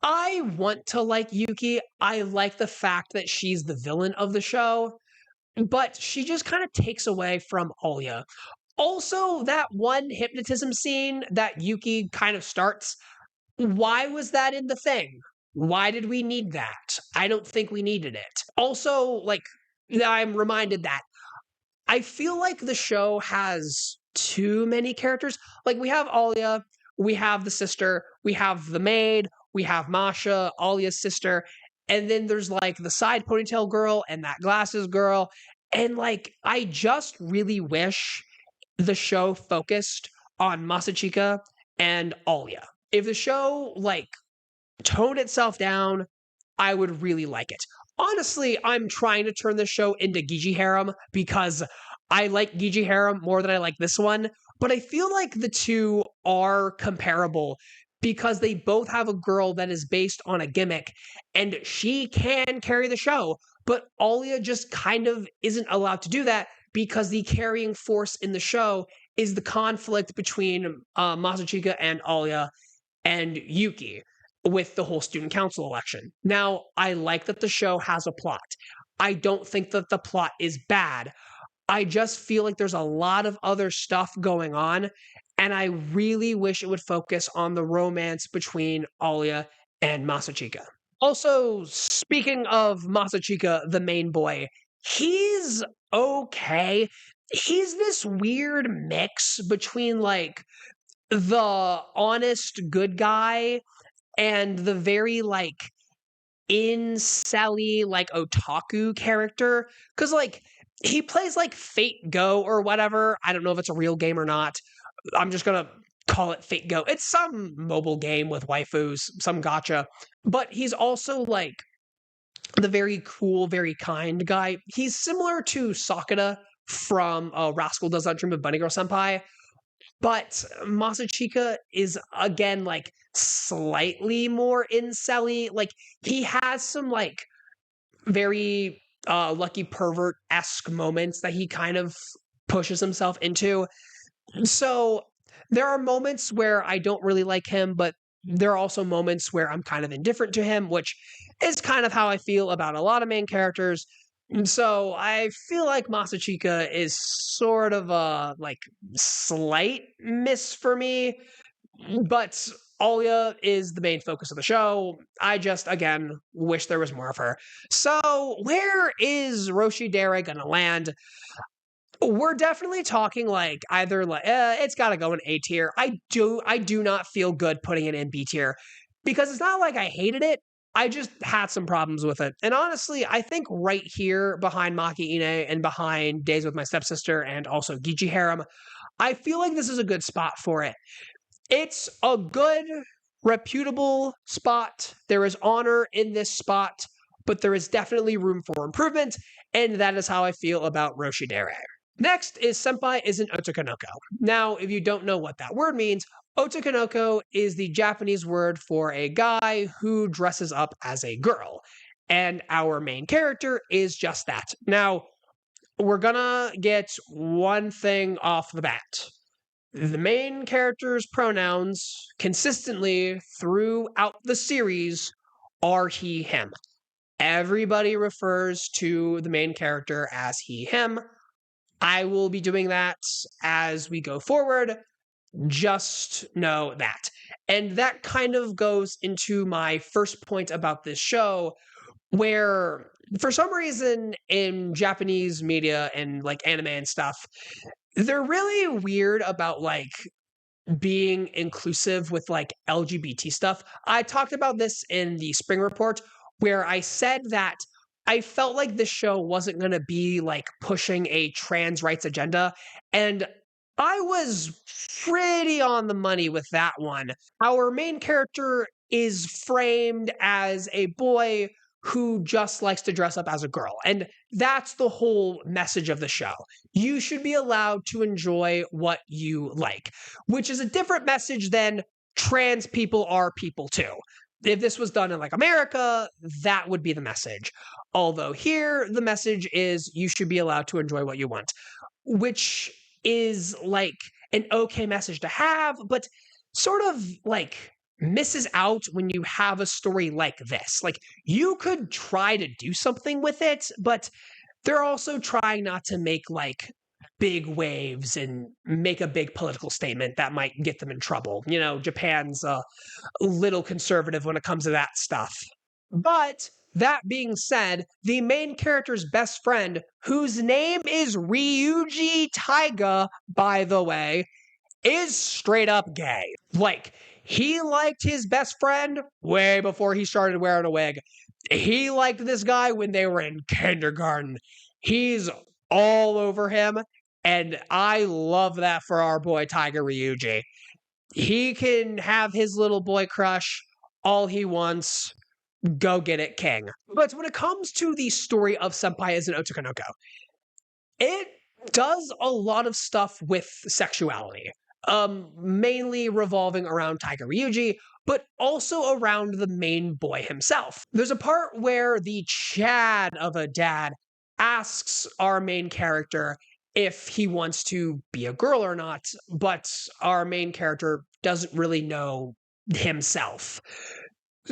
I want to like Yuki. I like the fact that she's the villain of the show, but she just kind of takes away from Alya. Also, that one hypnotism scene that Yuki kind of starts, why was that in the thing? Why did we need that? I don't think we needed it. Also, like, I'm reminded that I feel like the show has too many characters. Like we have Alya, we have the sister, we have the maid, we have Masha, Alya's sister, and then there's like the side ponytail girl and that glasses girl. And like I just really wish the show focused on Masachika and Alya. If the show like toned itself down, I would really like it. Honestly, I'm trying to turn this show into Gigi Harem because I like Gigi Harem more than I like this one, but I feel like the two are comparable because they both have a girl that is based on a gimmick and she can carry the show, but Alia just kind of isn't allowed to do that because the carrying force in the show is the conflict between Masachika and Alia and Yuki. with the whole student council election. Now, I like that the show has a plot. I don't think that the plot is bad. I just feel like there's a lot of other stuff going on, and I really wish it would focus on the romance between Alia and Masachika. Also, speaking of Masachika, the main boy, he's okay. He's this weird mix between like the honest good guy and the very like incel like otaku character. Cause like he plays like Fate Go or whatever. I don't know if it's a real game or not. I'm just gonna call it Fate Go. It's some mobile game with waifus, some gotcha. But he's also like the very cool, very kind guy. He's similar to Sakura from Rascal Does Not Dream of Bunny Girl Senpai, but Masachika is again like slightly more incel-y. Like he has some like very lucky pervert-esque moments that he kind of pushes himself into. So there are moments where I don't really like him, but there are also moments where I'm kind of indifferent to him, which is kind of how I feel about a lot of main characters. And so I feel like Masachika is sort of a like slight miss for me, but Alia is the main focus of the show. I just again wish there was more of her. So where is Roshi Dere gonna land? We're definitely talking like either like it's got to go in A tier. I do not feel good putting it in B tier because it's not like I hated it. I just had some problems with it. And honestly, I think right here behind Maki Ine and behind Days with My Stepsister and also Giji Harem, I feel like this is a good spot for it. It's a good, reputable spot. There is honor in this spot, but there is definitely room for improvement, and that is how I feel about Roshi Dere. Next is Senpai isn't Otokonoko. Now, if you don't know what that word means, Otokonoko is the Japanese word for a guy who dresses up as a girl. And our main character is just that. Now, we're gonna get one thing off the bat. The main character's pronouns consistently throughout the series are he, him. Everybody refers to the main character as he, him. I will be doing that as we go forward. Just know that. And that kind of goes into my first point about this show, where for some reason in Japanese media and like anime and stuff, they're really weird about like being inclusive with like LGBT stuff. I talked about this in the spring report where I said that I felt like this show wasn't going to be like pushing a trans rights agenda. And I was pretty on the money with that one. Our main character is framed as a boy who just likes to dress up as a girl. And that's the whole message of the show. You should be allowed to enjoy what you like, which is a different message than trans people are people too. If this was done in like America, that would be the message. Although here, the message is you should be allowed to enjoy what you want, which is like an okay message to have, but sort of like misses out when you have a story like this. Like you could try to do something with it, but they're also trying not to make like big waves and make a big political statement that might get them in trouble. You know, Japan's a little conservative when it comes to that stuff. But that being said, the main character's best friend, whose name is Ryuji Taiga, by the way, is straight up gay. Like, he liked his best friend way before he started wearing a wig. He liked this guy when they were in kindergarten. He's all over him, and I love that for our boy Tiger Ryuji. He can have his little boy crush all he wants. Go get it, king. But when it comes to the story of Senpai as an Otokonoko, it does a lot of stuff with sexuality. Mainly revolving around Tiger Ryuji, but also around the main boy himself. There's a part where the Chad of a dad asks our main character if he wants to be a girl or not, but our main character doesn't really know himself.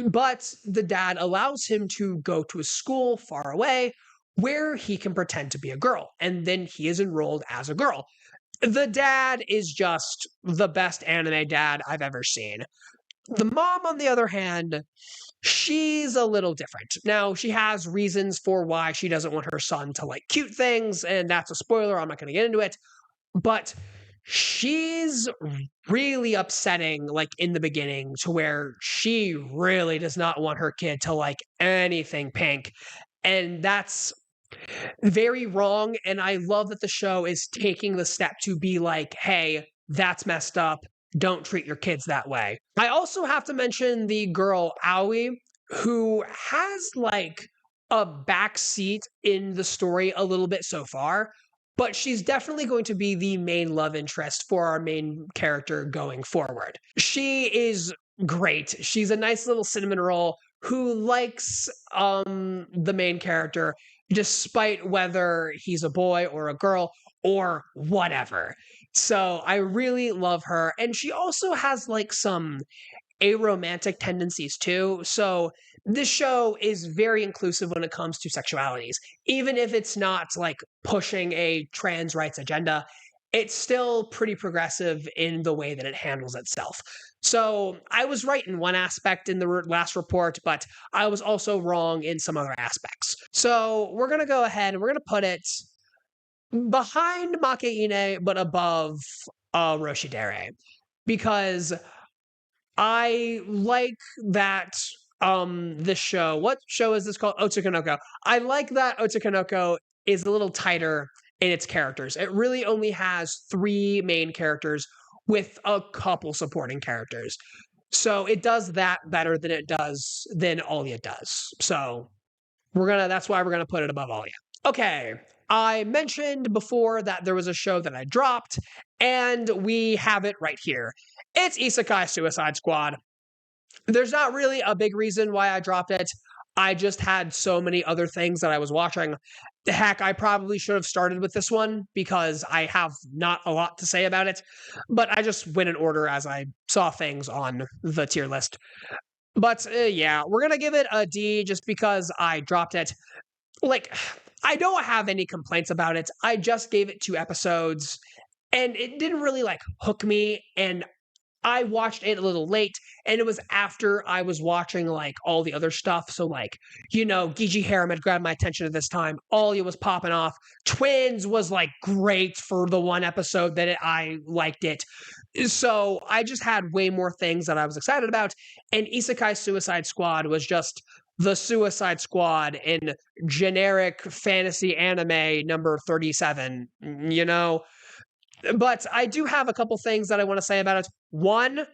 But the dad allows him to go to a school far away where he can pretend to be a girl, and then he is enrolled as a girl. The dad is just the best anime dad I've ever seen. The mom, on the other hand, she's a little different. Now, she has reasons for why she doesn't want her son to like cute things, and that's a spoiler. I'm not going to get into it. But she's really upsetting, like in the beginning, to where she really does not want her kid to like anything pink. And that's very wrong. And I love that the show is taking the step to be like, hey, that's messed up. Don't treat your kids that way. I also have to mention the girl, Aoi, who has like a back seat in the story a little bit so far, but she's definitely going to be the main love interest for our main character going forward. She is great. She's a nice little cinnamon roll who likes the main character despite whether he's a boy or a girl or whatever. So I really love her. And she also has like some aromantic tendencies too. So this show is very inclusive when it comes to sexualities. Even if it's not like pushing a trans rights agenda, it's still pretty progressive in the way that it handles itself. So I was right in one aspect in the last report, but I was also wrong in some other aspects. So we're going to go ahead and we're going to put it behind Makeine, but above Roshidere. Because I like that this show. What show is this called? Otsukanoko. I like that Otsukanoko is a little tighter in its characters. It really only has 3 main characters with a couple supporting characters. So it does that better than Alya does. So that's why we're gonna put it above Alya. Okay. I mentioned before that there was a show that I dropped, and we have it right here. It's Isekai Suicide Squad. There's not really a big reason why I dropped it. I just had so many other things that I was watching. Heck, I probably should have started with this one because I have not a lot to say about it, but I just went in order as I saw things on the tier list. But yeah, we're going to give it a D just because I dropped it. Like, I don't have any complaints about it. I just gave it 2 episodes and it didn't really like hook me, and I watched it a little late, and it was after I was watching like all the other stuff. So like, Gigi Harem had grabbed my attention at this time. Alya was popping off. Twins was like great for the 1 episode that I liked it. So I just had way more things that I was excited about. And Isekai Suicide Squad was just the Suicide Squad in generic fantasy anime number 37, But I do have a couple things that I want to say about it. One,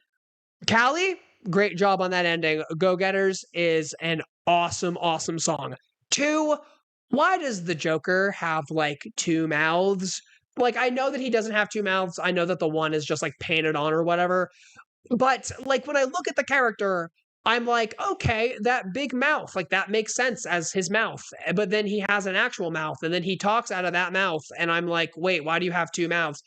Callie, great job on that ending. Go Getters is an awesome, awesome song. 2, why does the Joker have like 2 mouths? Like, I know that he doesn't have 2 mouths. I know that the one is just like painted on or whatever. But like, when I look at the character, I'm like, okay, that big mouth, like that makes sense as his mouth. But then he has an actual mouth, and then he talks out of that mouth. And I'm like, wait, why do you have 2 mouths?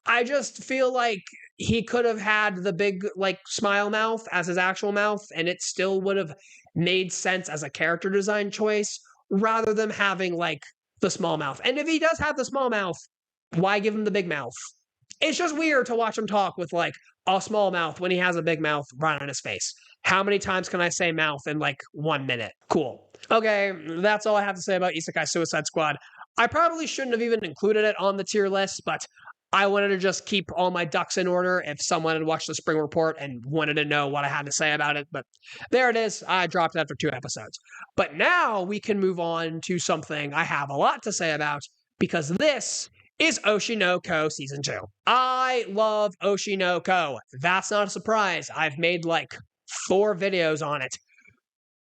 I just feel like he could have had the big, like, smile mouth as his actual mouth, and it still would have made sense as a character design choice rather than having, like, the small mouth. And if he does have the small mouth, why give him the big mouth? It's just weird to watch him talk with, like, a small mouth when he has a big mouth right on his face. How many times can I say mouth in, like, 1 minute? Cool. Okay, that's all I have to say about Isekai Suicide Squad. I probably shouldn't have even included it on the tier list, but I wanted to just keep all my ducks in order if someone had watched the spring report and wanted to know what I had to say about it. But there it is. I dropped that for 2 episodes. But now we can move on to something I have a lot to say about, because this is Oshinoko Season 2. I love Oshinoko. That's not a surprise. I've made like 4 videos on it.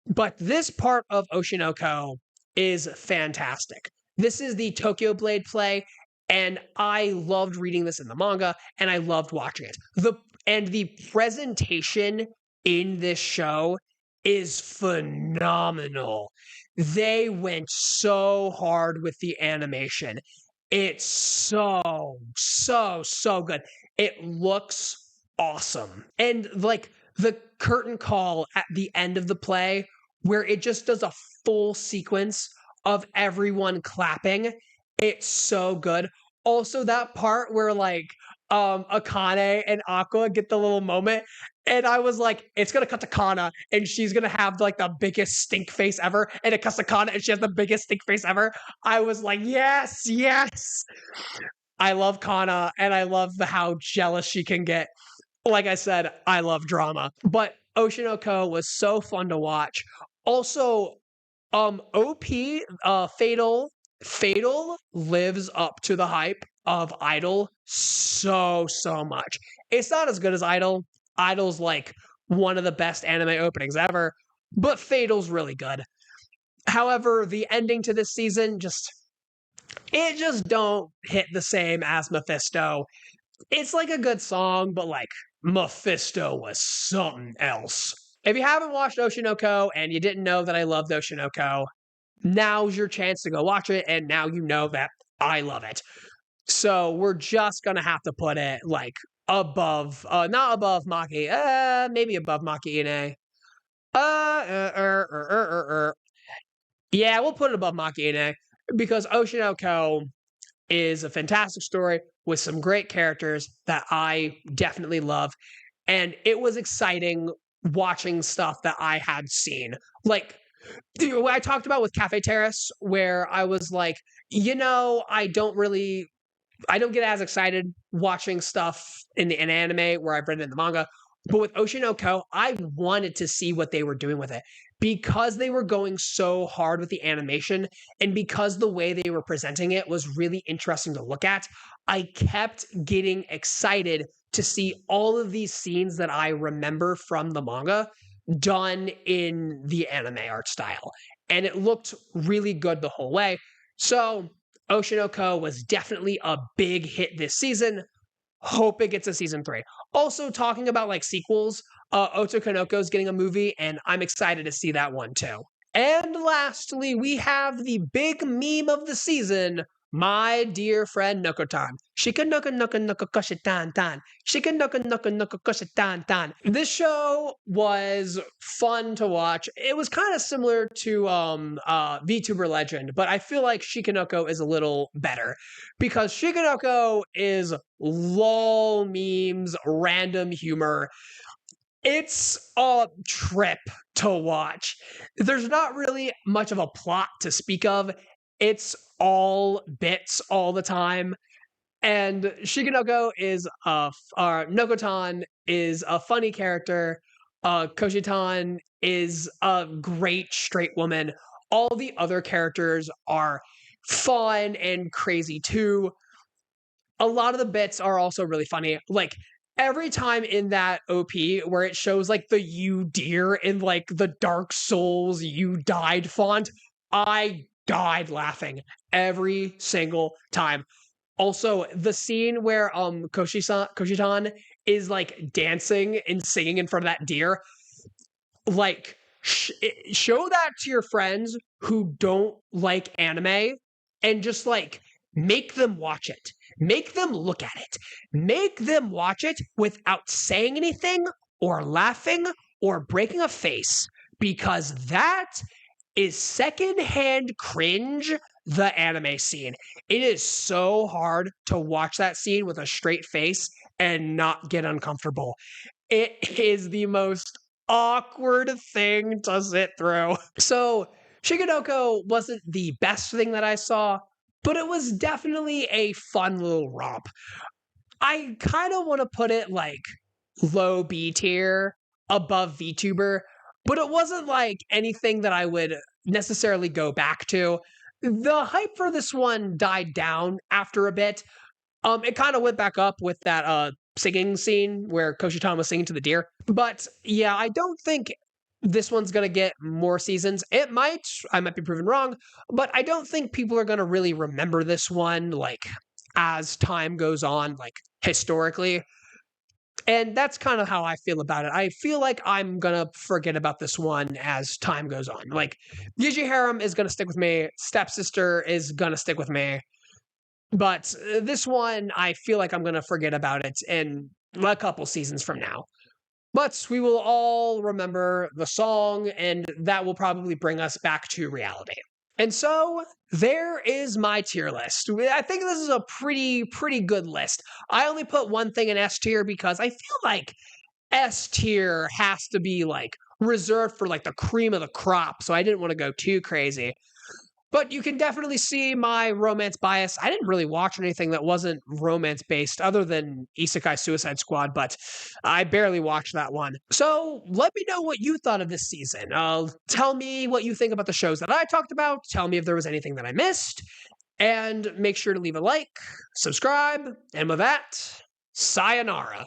But this part of Oshinoko is fantastic. This is the Tokyo Blade play, and I loved reading this in the manga, and I loved watching it. The presentation in this show is phenomenal. They went so hard with the animation. It's so, so, so good. It looks awesome. And like the curtain call at the end of the play where it just does a full sequence of everyone clapping. It's so good. Also, that part where like Akane and Aqua get the little moment, and I was like, it's gonna cut to Kana, and she's gonna have like the biggest stink face ever, and it cuts to Kana, and she has the biggest stink face ever. I was like, yes, yes. I love Kana, and I love how jealous she can get. Like I said, I love drama. But Oshinoko was so fun to watch. Also, OP, Fatal lives up to the hype of Idol so much. It's not as good as Idol. Idol's like one of the best anime openings ever, but Fatal's really good. However, the ending to this season just don't hit the same as Mephisto. It's like a good song, but like Mephisto was something else. If you haven't watched Oshinoko and you didn't know that I loved Oshinoko, now's your chance to go watch it, and now you know that I love it. So we're just gonna have to put it like above, not above Maki, maybe above Maki Ine. Yeah, we'll put it above Maki Ine because Oshinoko is a fantastic story with some great characters that I definitely love. And it was exciting watching stuff that I had seen. Like what I talked about with Cafe Terrace, where I was like, I don't get as excited watching stuff in an anime where I've read it in the manga. But with Oshinoko, I wanted to see what they were doing with it because they were going so hard with the animation and because the way they were presenting it was really interesting to look at. I kept getting excited to see all of these scenes that I remember from the manga done in the anime art style. And it looked really good the whole way. So Oshinoko was definitely a big hit this season. Hope it gets a season 3. Also, talking about like sequels, Otokonoko is getting a movie, and I'm excited to see that one too. And lastly, we have the big meme of the season, my dear friend Nokotan. Shika noka noka noka koshitan tan. Shika noka noka noka koshitan tan. This show was fun to watch. It was kind of similar to VTuber Legend, but I feel like Shikanoko is a little better because Shikanoko is lol memes, random humor. It's a trip to watch. There's not really much of a plot to speak of. It's all bits all the time. And Shigenoko is Nokotan is a funny character. Koshitan is a great straight woman. All the other characters are fun and crazy too. A lot of the bits are also really funny. Like every time in that OP where it shows like the you dear in like the Dark Souls you died font, I died laughing every single time. Also, the scene where Koshitan is like dancing and singing in front of that deer, like show that to your friends who don't like anime and just like make them watch it. Make them look at it. Make them watch it without saying anything or laughing or breaking a face because that is secondhand cringe the anime scene. It is so hard to watch that scene with a straight face and not get uncomfortable. It is the most awkward thing to sit through. So, Shigenoko wasn't the best thing that I saw, but it was definitely a fun little romp. I kind of want to put it like low B tier above VTuber, but it wasn't like anything that I would necessarily go back to. The hype for this one died down after a bit. It kind of went back up with that singing scene where Koshitan was singing to the deer. But yeah, I don't think this one's gonna get more seasons. It might, I might be proven wrong, but I don't think people are gonna really remember this one like as time goes on, like historically. And that's kind of how I feel about it. I feel like I'm gonna forget about this one as time goes on. Like Yuji Harem is gonna stick with me, Stepsister is gonna stick with me. But this one, I feel like I'm gonna forget about it in a couple seasons from now. But we will all remember the song, and that will probably bring us back to reality. And so there is my tier list. I think this is a pretty good list. I only put one thing in S tier because I feel like S tier has to be like reserved for like the cream of the crop. So I didn't want to go too crazy. But you can definitely see my romance bias. I didn't really watch anything that wasn't romance based other than Isekai Suicide Squad, but I barely watched that one. So let me know what you thought of this season. Tell me what you think about the shows that I talked about. Tell me if there was anything that I missed. And make sure to leave a like, subscribe, and with that, sayonara.